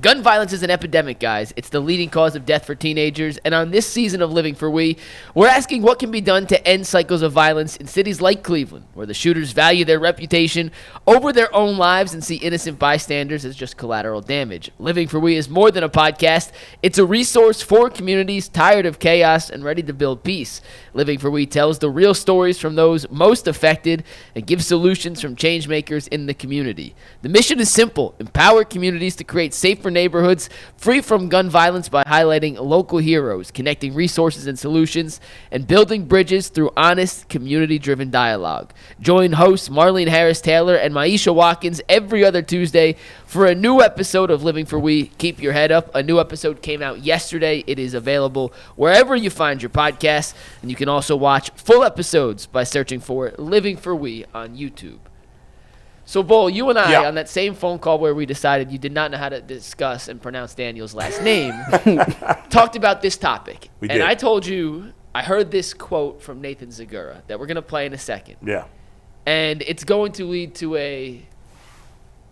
Gun violence is an epidemic, guys. It's the leading cause of death for teenagers. And on this season of Living for We, we're asking what can be done to end cycles of violence in cities like Cleveland, where the shooters value their reputation over their own lives and see innocent bystanders as just collateral damage. Living for We is more than a podcast. It's a resource for communities tired of chaos and ready to build peace. Living for We tells the real stories from those most affected and gives solutions from change makers in the community. The mission is simple: empower communities to create safer neighborhoods free from gun violence by highlighting local heroes, connecting resources and solutions, and building bridges through honest, community-driven dialogue. Join hosts Marlene Harris-Taylor and Maisha Watkins every other Tuesday for a new episode of Living for We. Keep your head up. A new episode came out yesterday. It is available wherever you find your podcasts, and you can also watch full episodes by searching for Living for We on YouTube. So, Bull, you and I, on that same phone call where we decided you did not know how to discuss and pronounce Daniel's last name, talked about this topic. We and did. I told you, I heard this quote from Nathan Zagura that we're going to play in a second. Yeah. And it's going to lead to a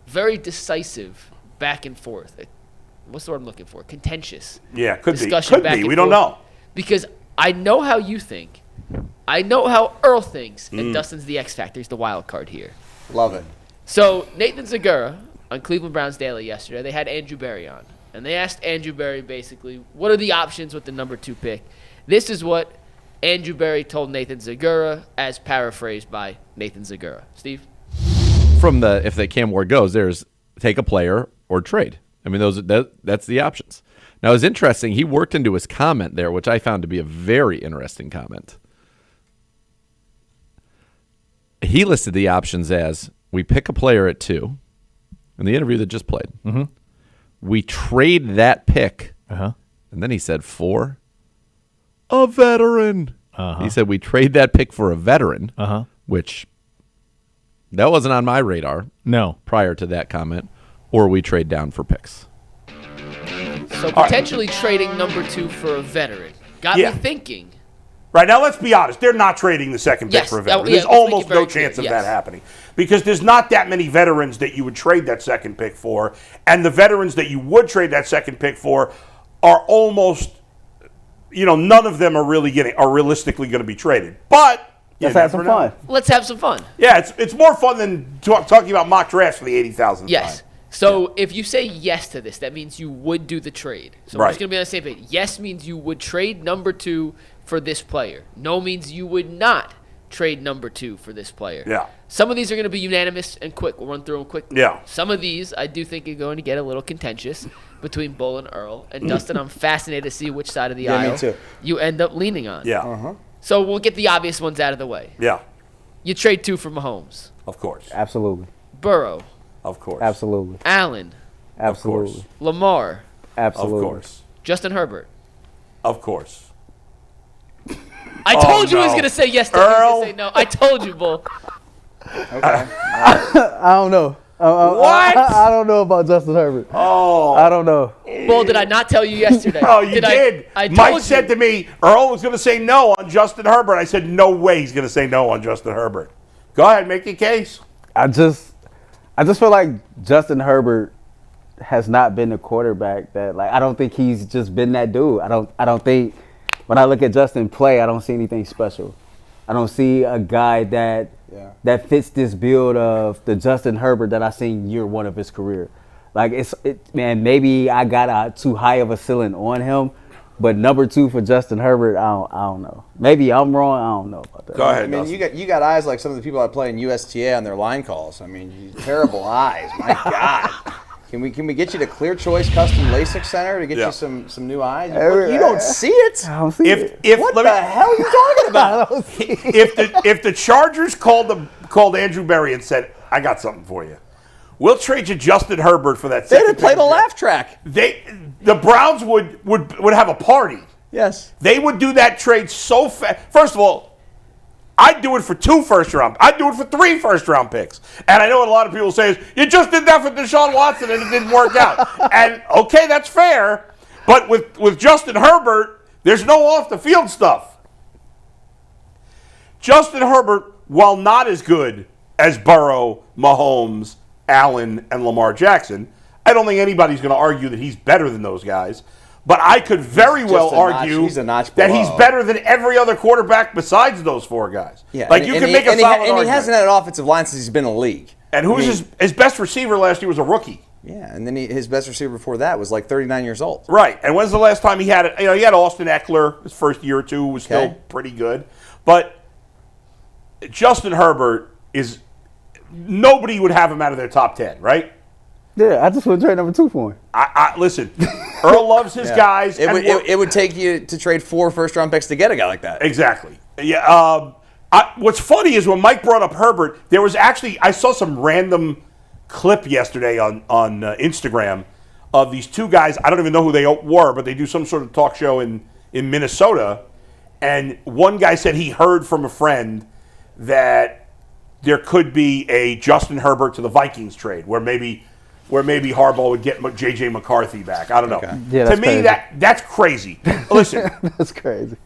very decisive back and forth. What's the word I'm looking for? Contentious. Yeah, could be. Discussion Could back be. and We don't forth. know. Because I know how you think. I know how Earl thinks. And Dustin's the X Factor. He's the wild card here. Love it. So Nathan Zagura on Cleveland Browns Daily yesterday, they had Andrew Berry on. And they asked Andrew Berry basically, what are the options with the number 2 pick? This is what Andrew Berry told Nathan Zagura, as paraphrased by Nathan Zagura. Steve? From the if the Cam Ward goes, there's take a player or trade. I mean, that's the options. Now, it's interesting. He worked into his comment there, which I found to be a very interesting comment. He listed the options as we pick a player at 2 in the interview that just played. Mm-hmm. We trade that pick, Uh-huh. and then he said for a veteran. Uh-huh. He said we trade that pick for a veteran, Uh-huh. which that wasn't on my radar No. prior to that comment, or we trade down for picks. So potentially trading number 2 for a veteran. Got me thinking. Right, now let's be honest. They're not trading the second pick Yes. for a veteran. Yeah, There's let's make almost it very no clear. chance of Yes. that happening. Because there's not that many veterans that you would trade that second pick for. And the veterans that you would trade that second pick for are almost, none of them are realistically going to be traded. But Let's have some fun. Let's have some fun. Yeah, it's more fun than talking about mock drafts for the 80,000th Yes. time. So if you say yes to this, that means you would do the trade. So we're Right. just going to be on the same page. Yes means you would trade number 2 for this player. No means you would not trade number 2 for this player. Yeah. Some of these are going to be unanimous and quick. We'll run through them quickly. Yeah. Some of these I do think are going to get a little contentious between Bull and Earl. And Dustin, I'm fascinated to see which side of the Yeah, me aisle too. you end up leaning on. Yeah. Uh-huh. So we'll get the obvious ones out of the way. Yeah. You trade 2 for Mahomes. Of course. Absolutely. Burrow. Of course. Absolutely. Allen. Absolutely. Lamar. Absolutely. Of course. Justin Herbert. Of course. I told you he was no. going to say yes to Earl. he was going to say no. I told you, Bull. Okay. I don't know. What? I don't know about Justin Herbert. Oh. I don't know. Bull, did I not tell you yesterday? Oh, you did. I told Mike you. said to me, Earl was going to say no on Justin Herbert. I said, no way he's going to say no on Justin Herbert. Go ahead, make your case. I just feel like Justin Herbert has not been the quarterback that, like, I don't think he's just been that dude. I don't think when I look at Justin play, I don't see anything special. I don't see a guy that fits this build of the Justin Herbert that I seen year 1 of his career. Like, man, maybe I got too high of a ceiling on him, but number 2 for Justin Herbert, I don't know. Maybe I'm wrong. I don't know about that. Go ahead. I mean, you got eyes like some of the people that play in USTA on their line calls. I mean, terrible eyes. My God. Can we get you to Clear Choice Custom LASIK Center to get you some new eyes? You don't see it. I don't see it. What the hell are you talking about? If the Chargers called Andrew Berry and said, I got something for you. We'll trade you Justin Herbert for that They'd second have played a pick. laugh track. The Browns would have a party. Yes. They would do that trade so fast. First of all, I'd do it for 2 first-round. I'd do it for 3 first-round picks. And I know what a lot of people say is, you just did that for Deshaun Watson and it didn't work out. And, okay, that's fair. But with Justin Herbert, there's no off-the-field stuff. Justin Herbert, while not as good as Burrow, Mahomes, Allen, and Lamar Jackson, I don't think anybody's going to argue that he's better than those guys. But I could very well argue that he's better than every other quarterback besides those 4 guys. Yeah, like you can make a solid argument. And he hasn't had an offensive line since he's been in the league. And who's his best receiver last year was a rookie. Yeah, and then his best receiver before that was like 39 years old. Right. And when's the last time he had it? You know, he had Austin Eckler his first year or two, was still pretty good. But Justin Herbert is nobody would have him out of their top 10, right? Yeah, I just want to trade number 2 for him. Listen, Earl loves his guys. It would take you to trade 4 first-round picks to get a guy like that. Exactly. Yeah. What's funny is when Mike brought up Herbert, there was actually I saw some random clip yesterday on Instagram of these 2 guys. I don't even know who they were, but they do some sort of talk show in Minnesota. And one guy said he heard from a friend that there could be a Justin Herbert to the Vikings trade where maybe Harbaugh would get J.J. McCarthy back. I don't know. Okay. Yeah, to me, that's crazy. Listen. That's crazy.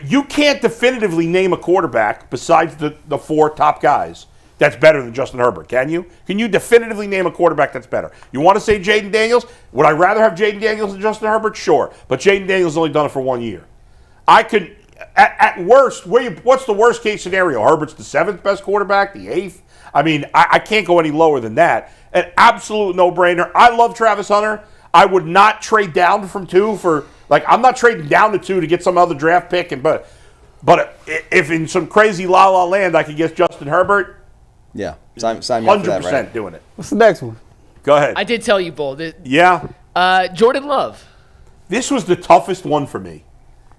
You can't definitively name a quarterback besides the 4 top guys that's better than Justin Herbert, can you? Can you definitively name a quarterback that's better? You want to say Jaden Daniels? Would I rather have Jaden Daniels than Justin Herbert? Sure. But Jaden Daniels only done it for 1 year. I could, at worst, what's the worst case scenario? Herbert's the 7th best quarterback, the 8th? I mean, I can't go any lower than that. An absolute no-brainer. I love Travis Hunter. I would not trade down from 2 for, I'm not trading down to 2 to get some other draft pick. But if in some crazy la-la land I could get Justin Herbert, yeah, sign me up for that, 100% right? doing it. What's the next one? Go ahead. I did tell you, Bull. Yeah. Jordan Love. This was the toughest one for me.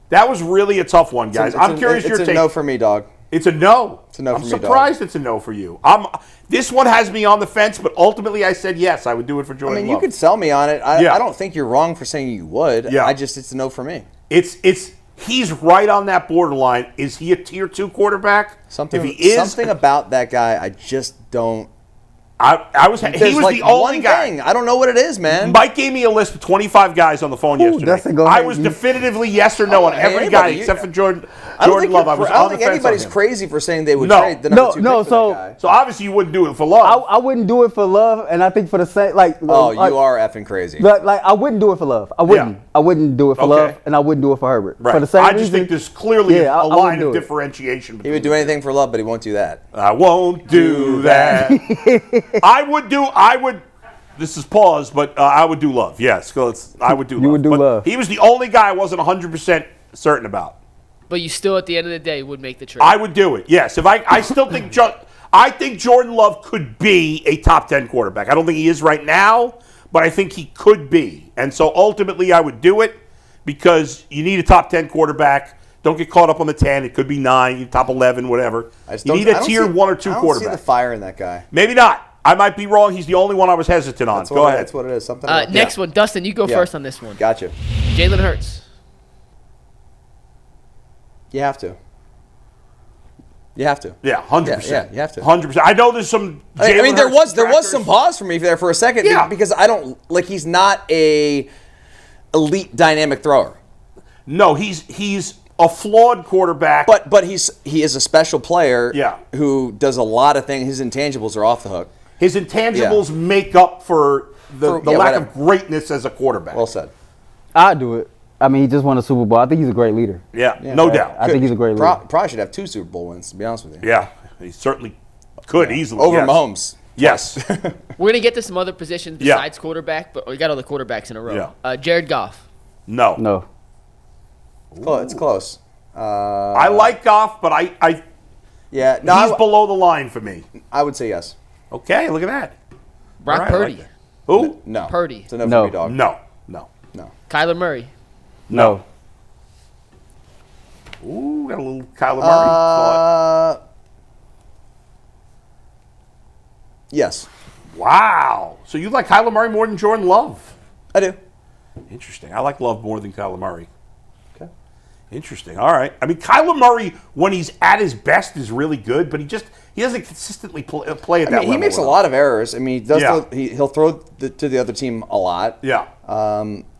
That was really a tough one, guys. I'm curious your take. It's a no for me, dog. It's a no. It's a no for me, dog. I'm surprised it's a no for you. This one has me on the fence, but ultimately I said yes, I would do it for Jordan Love. You could sell me on it. I don't think you're wrong for saying you would. Yeah. It's a no for me. He's right on that borderline. Is he a tier 2 quarterback? If he is, something about that guy, I just don't. He was the only guy. I don't know what it is, man. Mike gave me a list of 25 guys on the phone yesterday. I was definitively yes or no on every guy except for Jordan Love. I don't think anybody's crazy for saying they would trade the number 2 pick for that guy. So obviously you wouldn't do it for Love. I wouldn't do it for Love, and I think for the same you are effing crazy. But I wouldn't do it for Love. I wouldn't. Yeah. I wouldn't do it for Love, and I wouldn't do it for Herbert. Right. For the same reason. I just think there's clearly a line of do differentiation. He would do anything for Love, but he won't do that. I won't do that. I would. This is pause, but I would do Love. Yes, I would do Love. You would do Love. He was the only guy I wasn't 100% certain about. But you still, at the end of the day, would make the trade. I would do it. Yes, I still think I think Jordan Love could be a top 10 quarterback. I don't think he is right now, but I think he could be. And so ultimately, I would do it because you need a top 10 quarterback. Don't get caught up on the 10. It could be 9, top 11, whatever. You need a tier 1 or 2 quarterback. I don't see the fire in that guy. Maybe not. I might be wrong. He's the only one I was hesitant on. Go ahead. That's what it is. Something. Next one, Dustin. You go first on this one. Gotcha. Jalen Hurts. You have to. You have to. Yeah, 100%. Yeah, you have to. 100%. I know there's some. I mean, there was some pause for me there for a second. Yeah. Because I don't he's not a elite dynamic thrower. No, he's a flawed quarterback. But he is a special player. Yeah. Who does a lot of things. His intangibles are off the hook. His intangibles make up for the lack of greatness as a quarterback. Well said. I'd do it. I mean, he just won a Super Bowl. I think he's a great leader. Yeah, no doubt. I think he's a great leader. Probably should have 2 Super Bowl wins, to be honest with you. Yeah, he certainly could easily. Over Mahomes. Yes. We're going to get to some other positions besides quarterback, but we got all the quarterbacks in a row. Yeah. Jared Goff. No. It's close. I like Goff, but he's below the line for me. I would say yes. Okay, look at that. Brock Right, Purdy. like who? No. Purdy. It's enough for me, dog. No. Kyler Murray. No. Ooh, got a little Kyler Murray thought. Yes. Wow. So you like Kyler Murray more than Jordan Love? I do. Interesting. I like Love more than Kyler Murray. Okay. Interesting. All right. I mean, Kyler Murray, when he's at his best, is really good, but he doesn't consistently play at that level. He makes a lot of errors. I mean, he'll throw to the other team a lot. Yeah.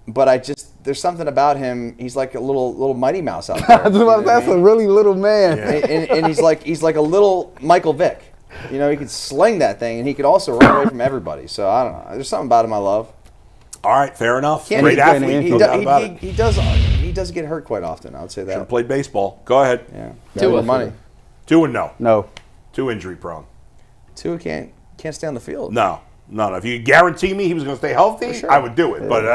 But there's something about him. He's like a little Mighty Mouse out there. That's a really little man. Yeah. And he's like a little Michael Vick. You know, he could sling that thing, and he could also run away from everybody. So I don't know. There's something about him I love. All right, fair enough. Can't Great he- athlete. He, no doubt about it. he does get hurt quite often. I would say Should have that. played baseball. Go ahead. Yeah. Tua. More money. 2 and no. No. 2 injury prone. Tua can't stay on the field. No. If you guarantee me he was going to stay healthy, sure. I would do it. But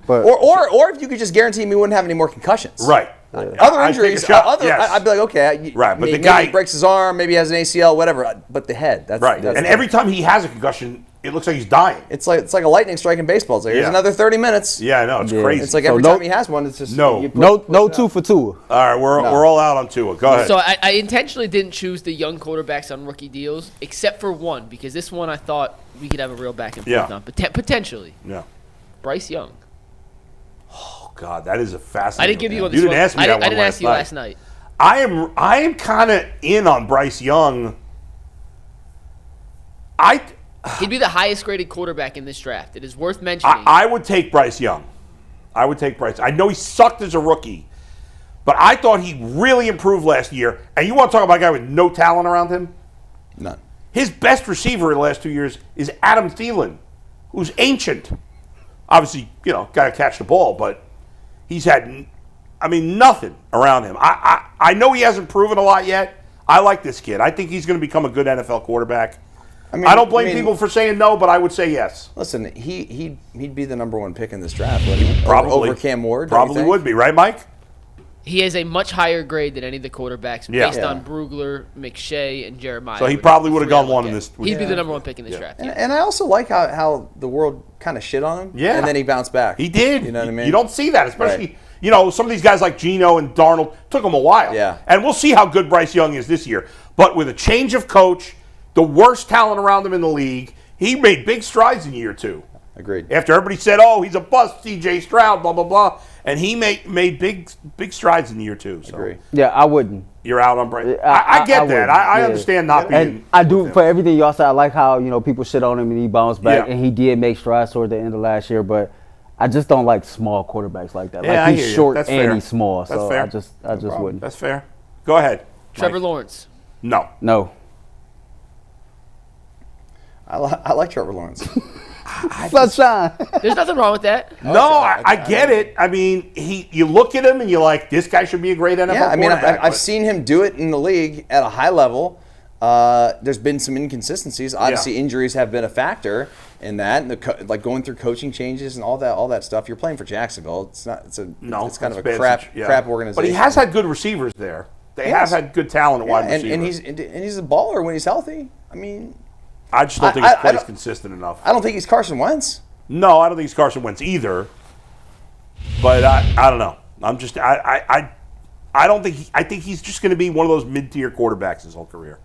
Or if you could just guarantee me we wouldn't have any more concussions. right. Other I'd take a injuries, shot, yes. I'd be like, okay, Right, but maybe, the guy- maybe he breaks his arm, maybe he has an ACL, whatever. But the head, that's Right. That's And every time he has a concussion, it looks like he's dying. it's like a lightning strike in baseball. It's like here's Yeah. another 30 minutes. Yeah, I know. It's Yeah. crazy. It's like So every no- time he has one, it's just No. you No, push no it 2 out. for 2. All right, we're all out on Tua. Go ahead. So I intentionally didn't choose the young quarterbacks on rookie deals, except for one, because this one I thought we could have a real back and forth Yeah. on. Potentially. yeah. Bryce Young. Oh God, that is a fascinating. I didn't give you on this You didn't one. ask me I that didn't, one I didn't ask you last night. I am kind of in on Bryce Young. He'd be the highest graded quarterback in this draft. It is worth mentioning. I would take Bryce Young. I would take Bryce. I know he sucked as a rookie, but I thought he really improved last year. And you want to talk about a guy with no talent around him? None. His best receiver in the last 2 years is Adam Thielen, who's ancient. Obviously, got to catch the ball, but he's had, nothing around him. I know he hasn't proven a lot yet. I like this kid. I think he's going to become a good NFL quarterback. I don't blame people for saying no, but I would say yes. Listen, he'd be the number one pick in this draft, wouldn't he? Probably. Over Cam Ward. don't you Probably think? would be, right, Mike? He has a much higher grade than any of the quarterbacks Yeah. based Yeah. on Brugler, McShay, and Jeremiah. So he were probably the would have three I gone look one in at. this. He'd be the number one pick in this Yeah. draft. And I also like how the world kind of shit on him. Yeah. And then he bounced back. He did. You know what I mean? You don't see that, especially some of these guys like Geno and Darnold took them a while. Yeah. And we'll see how good Bryce Young is this year. But with a change of coach, the worst talent around him in the league, he made big strides in year 2. Agreed. After everybody said, "Oh, he's a bust, C.J. Stroud," blah blah blah, and he made big strides in year 2. So Agree. Yeah, I wouldn't. you're out on Bryce. I get that. wouldn't, I yeah. understand not being. And I do with him. for everything y'all said. I like how people shit on him and he bounced back Yeah. and he did make strides toward the end of last year. But I just don't like small quarterbacks like that. Yeah, like I he's hear you. short That's and fair. he's small. That's so fair. I just wouldn't. That's fair. Go ahead. Trevor Mike. Lawrence. No. No. I like Trevor Lawrence. Sunshine. There's nothing wrong with that. No, I get it. You look at him and you're like, this guy should be a great NFL Yeah, quarterback. I've seen him do it in the league at a high level. There's been some inconsistencies. Obviously, injuries have been a factor in that, and like going through coaching changes and all that stuff. You're playing for Jacksonville. It's kind of a bad crap situ- yeah. crap organization. But he has had good receivers there. They have had good talent at wide receiver. and he's a baller when he's healthy. I just don't think his play's consistent enough. I don't think he's Carson Wentz. No, I don't think he's Carson Wentz either. But I don't know. I'm just I don't think I think he's just going to be one of those mid-tier quarterbacks his whole career.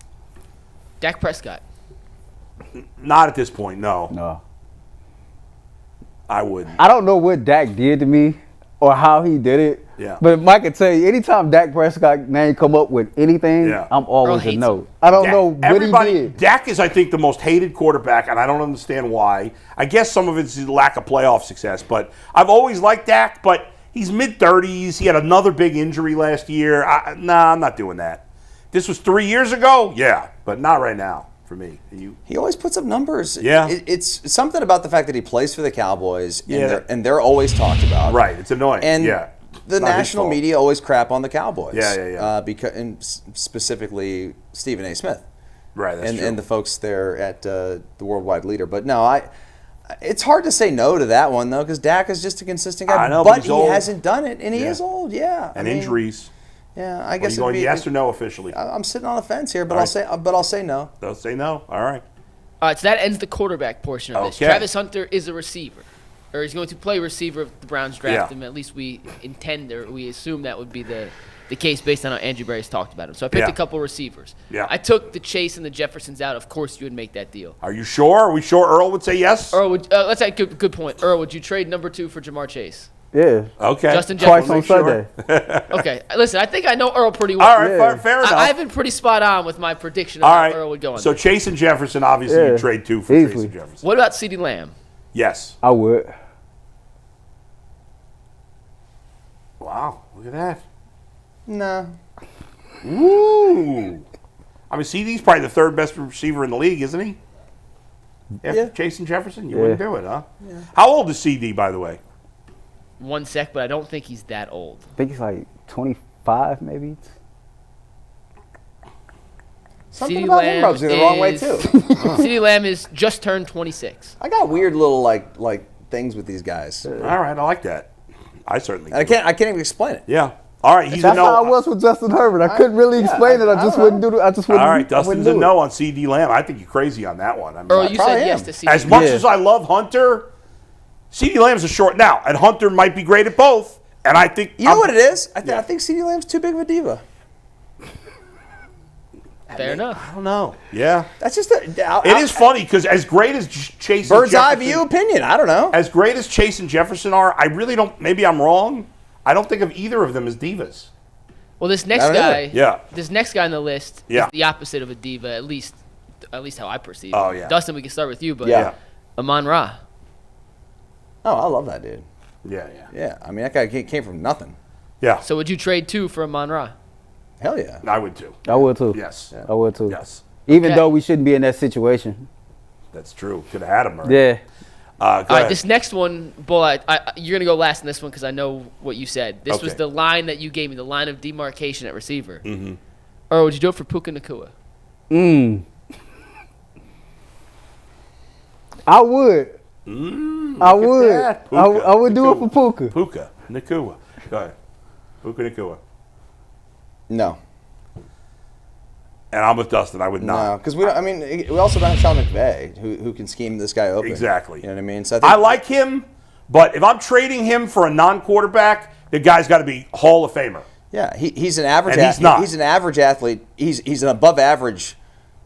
Dak Prescott. Not at this point, no. No. I wouldn't. I don't know what Dak did to me or how he did it. Yeah. But Mike can tell you, anytime Dak Prescott name come up with anything, Yeah. I'm always Earl a hates no. him. I don't know what he did. Dak is, I think, the most hated quarterback, and I don't understand why. I guess some of it's his lack of playoff success, but I've always liked Dak, but he's mid-30s. He had another big injury last year. I'm not doing that. This was 3 years ago? Yeah, but not right now for me. He always puts up numbers. Yeah. It's something about the fact that he plays for the Cowboys, Yeah. and they're always talked about. Right, it's annoying. And yeah. the Not his national fault. media always crap on the Cowboys. Yeah. And specifically Stephen A. Smith. Right, that's true. And the folks there at the Worldwide Leader. But no, it's hard to say no to that one, though, because Dak is just a consistent guy. I know, but he's he old. hasn't done it, and he Yeah. is old, yeah. And injuries. Yeah, I Are guess you going it'd be, yes or no officially? I'm sitting on the fence here, but All I'll say no. They'll say no. All right. All right, so that ends the quarterback portion of this. Okay. Travis Hunter is a receiver, or he's going to play receiver if the Browns draft Yeah. him. At least we intend, or we assume that would be the case based on how Andrew Berry's talked about him. So I picked Yeah. a couple receivers. Yeah. I took the Chase and the Jeffersons out. Of course, you would make that deal. Are you sure? Are we sure Earl would say yes? Earl, let's say good point. Earl, would you trade number 2 for Jamar Chase? Yeah. Okay. Justin Twice Jefferson. on Make sure. Sunday. Okay, listen, I think I know Earl pretty well. All right, Yeah. fair enough. I've been pretty spot on with my prediction of All how right. Earl would go on. So there. Chase and Jefferson, obviously, you Yeah. trade 2 for Chase Easily. and Jefferson. What about CeeDee Lamb? Yes. I would. Wow, look at that. No. Ooh. I mean, CD's probably the third best receiver in the league, isn't he? After Chase and Jefferson? You wouldn't do it, huh? Yeah. How old is CD, by the way? 1 sec, but I don't think he's that old. I think he's like 25, maybe. Something CeeDee about Lamb him rubs me the wrong way, too. CeeDee Lamb is just turned 26. I got weird little, like things with these guys. All right, I like that. I certainly do. I can't even explain it. Yeah. All right, he's That's a no. how I was with Justin Herbert. I couldn't really explain it. I just wouldn't do it. I just wouldn't. All right, I wouldn't Dustin's a do no on CD Lamb. I think you're crazy on that one. I mean, Earl, you probably said yes am. to CeeDee. as much as I love Hunter, CD Lamb's a short now, and Hunter might be great at both. And I think You know what it is? I think CeeDee Lamb's too big of a diva. Fair enough. I don't know. Yeah, That's just it is funny because as great as Chase and bird's eye Jefferson, view opinion. I don't know. as great as Chase and Jefferson are, I really don't. Maybe I'm wrong. I don't think of either of them as divas. Well, this next I don't guy, either. Yeah. this next guy on the list Yeah. is the opposite of a diva, at least how I perceive. Oh, it. yeah. Dustin, we can start with you, but Yeah. Amon Ra. Oh, I love that dude. Yeah. Yeah, I mean that guy came from nothing. Yeah. So would you trade 2 for Amon Ra? Hell yeah. I would too. I would too. Yes. I would too. Yes. Even Okay. though we shouldn't be in that situation. That's true. Could have had him. Already. Yeah. Go All right, ahead. this next one, Bull, you're going to go last in this one because I know what you said. This was Okay. the line that you gave me, the line of demarcation at receiver. Mm-hmm. Or would you do it for Puka Nacua? I would. I would. that. I would do it for Puka. Puka Nacua. Go ahead. Puka Nacua. No. And I'm with Dustin. I would No, not. because we also don't have Sean McVay who can scheme this guy open. Exactly. You know what I mean? So I think I like him, but if I'm trading him for a non-quarterback, the guy's got to be Hall of Famer. Yeah, he's an average. And he's not. He's an average athlete. He's an above average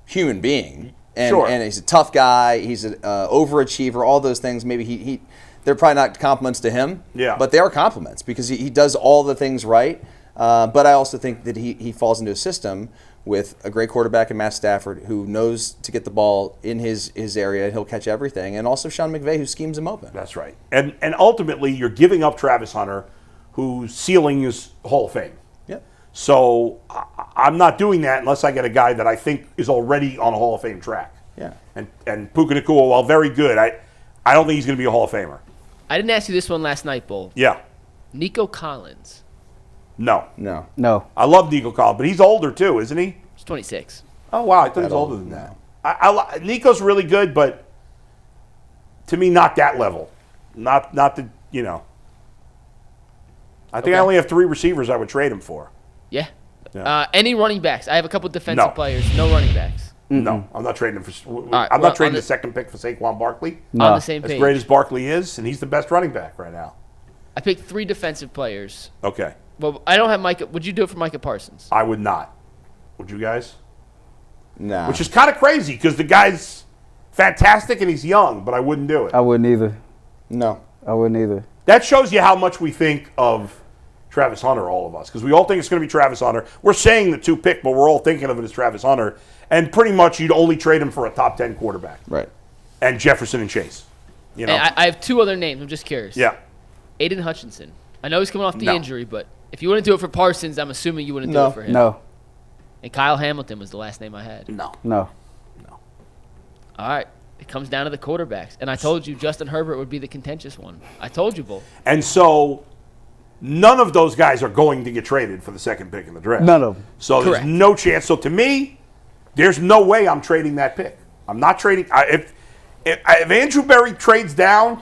human being, and Sure. and he's a tough guy. He's an overachiever. All those things. Maybe they're probably not compliments to him. Yeah. But they are compliments because he does all the things right. But I also think that he falls into a system with a great quarterback in Matt Stafford who knows to get the ball in his area and he'll catch everything, and also Sean McVay who schemes him open. That's right. And ultimately, you're giving up Travis Hunter, whose ceiling is Hall of Fame. Yep. So I'm not doing that unless I get a guy that I think is already on a Hall of Fame track. Yeah. And Puka Nacua, while very good, I don't think he's going to be a Hall of Famer. I didn't ask you this one last night, Bull. Yeah. Nico Collins. No. No. I love Nico Collins, but he's older too, isn't he? He's 26. Oh, wow. I thought he was older than that. Nico's really good, but to me, not that level. Not the, I think I only have 3 receivers I would trade him for. Yeah. Yeah. Any running backs? I have a couple defensive No. players. No running backs. No, I'm not trading him for. right, I'm well, not trading on the the- second pick for Saquon Barkley. On the same As page. great as Barkley is, and he's the best running back right now. I picked 3 defensive players. Okay. Well, I don't have Micah. Would you do it for Micah Parsons? I would not. Would you guys? No. Which is kind of crazy because the guy's fantastic and he's young, but I wouldn't do it. I wouldn't either. No. I wouldn't either. That shows you how much we think of Travis Hunter, all of us, because we all think it's going to be Travis Hunter. We're saying the 2 pick, but we're all thinking of it as Travis Hunter. And pretty much you'd only trade him for a top 10 quarterback. Right. And Jefferson and Chase. And I have 2 other names. I'm just curious. Yeah. Aiden Hutchinson. I know he's coming off the No. injury, but if you wouldn't do it for Parsons, I'm assuming you wouldn't do No. it for him. No. And Kyle Hamilton was the last name I had. No. No. All right. It comes down to the quarterbacks. And I told you Justin Herbert would be the contentious one. I told you both. And so none of those guys are going to get traded for the second pick in the draft. None of them. So Correct. there's no chance. So to me, there's no way I'm trading that pick. I'm not trading. If Andrew Berry trades down,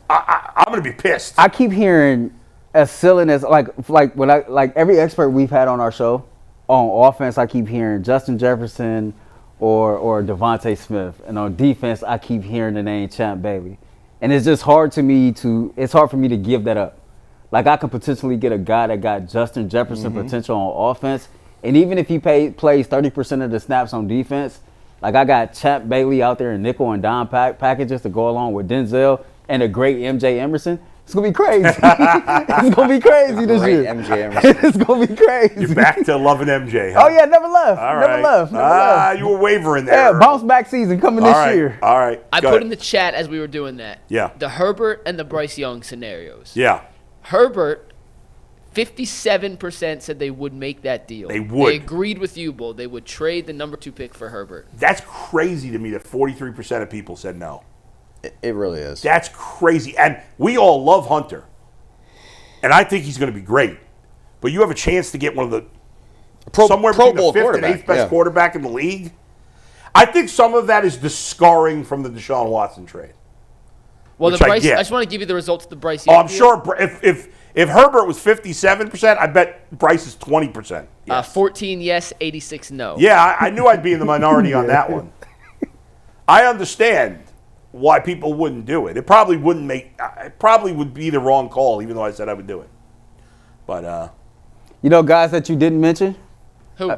I'm going to be pissed. I keep hearing as silly as like when every expert we've had on our show on offense, I keep hearing Justin Jefferson or Devontae Smith, and on defense, I keep hearing the name Champ Bailey, and it's just hard for me to give that up. Like I could potentially get a guy that got Justin Jefferson potential on offense, and even if he plays 30% of the snaps on defense, like I got Champ Bailey out there in nickel and dime packages to go along with Denzel and a great MJ Emerson. It's gonna be crazy. It's gonna be crazy this Great year. MJ Emerson. It's gonna be crazy. You're back to loving MJ, huh? Oh yeah, never left. All Never right. left. Never left. You were wavering there. Yeah, bounce back season coming All this right. year. All right. I Go put ahead. in the chat as we were doing that. Yeah. The Herbert and the Bryce Young scenarios. Yeah. Herbert, 57% said they would make that deal. They would. They agreed with you, Bull. They would trade the number 2 pick for Herbert. That's crazy to me that 43% of people said no. It really is. That's crazy. And we all love Hunter. And I think he's going to be great. But you have a chance to get one of the somewhere between the 5th and 8th best quarterback in the league. I think some of that is the scarring from the Deshaun Watson trade. Well, which the Bryce, I just want to give you the results of the Bryce. I'm sure if Herbert was 57%, I bet Bryce is 20%. Yes. 14 yes, 86 no. Yeah, I knew I'd be in the minority on that one. I understand why people wouldn't do it. It probably wouldn't it probably would be the wrong call, even though I said I would do it. But guys that you didn't mention. Who?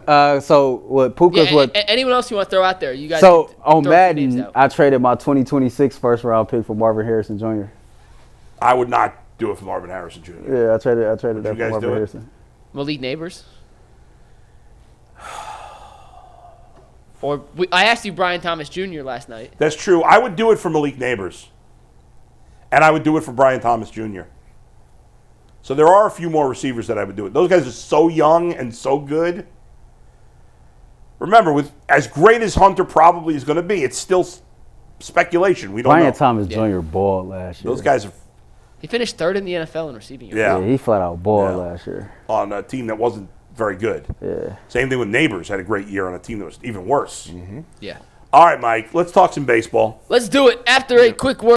So what? Puka's what? Anyone else you want to throw out there? You guys. So on throw a few names Madden, out. I traded my 2026 first round pick for Marvin Harrison Jr. I would not do it for Marvin Harrison Jr. Yeah, I traded that for guys Marvin do it? Harrison. Malik Neighbors. I asked you Brian Thomas Jr. last night. That's true. I would do it for Malik Neighbors. And I would do it for Brian Thomas Jr. So there are a few more receivers that I would do it. Those guys are so young and so good. Remember, with as great as Hunter probably is going to be, it's still speculation. We don't know. Brian Thomas Jr. balled last year. Those guys are He finished 3rd in the NFL in receiving yards. Yeah. Yeah, he flat out balled last year. on a team that wasn't very good. Yeah. Same thing with Neighbors. Had a great year on a team that was even worse. Yeah. All right, Mike, let's talk some baseball. Let's do it after a quick word.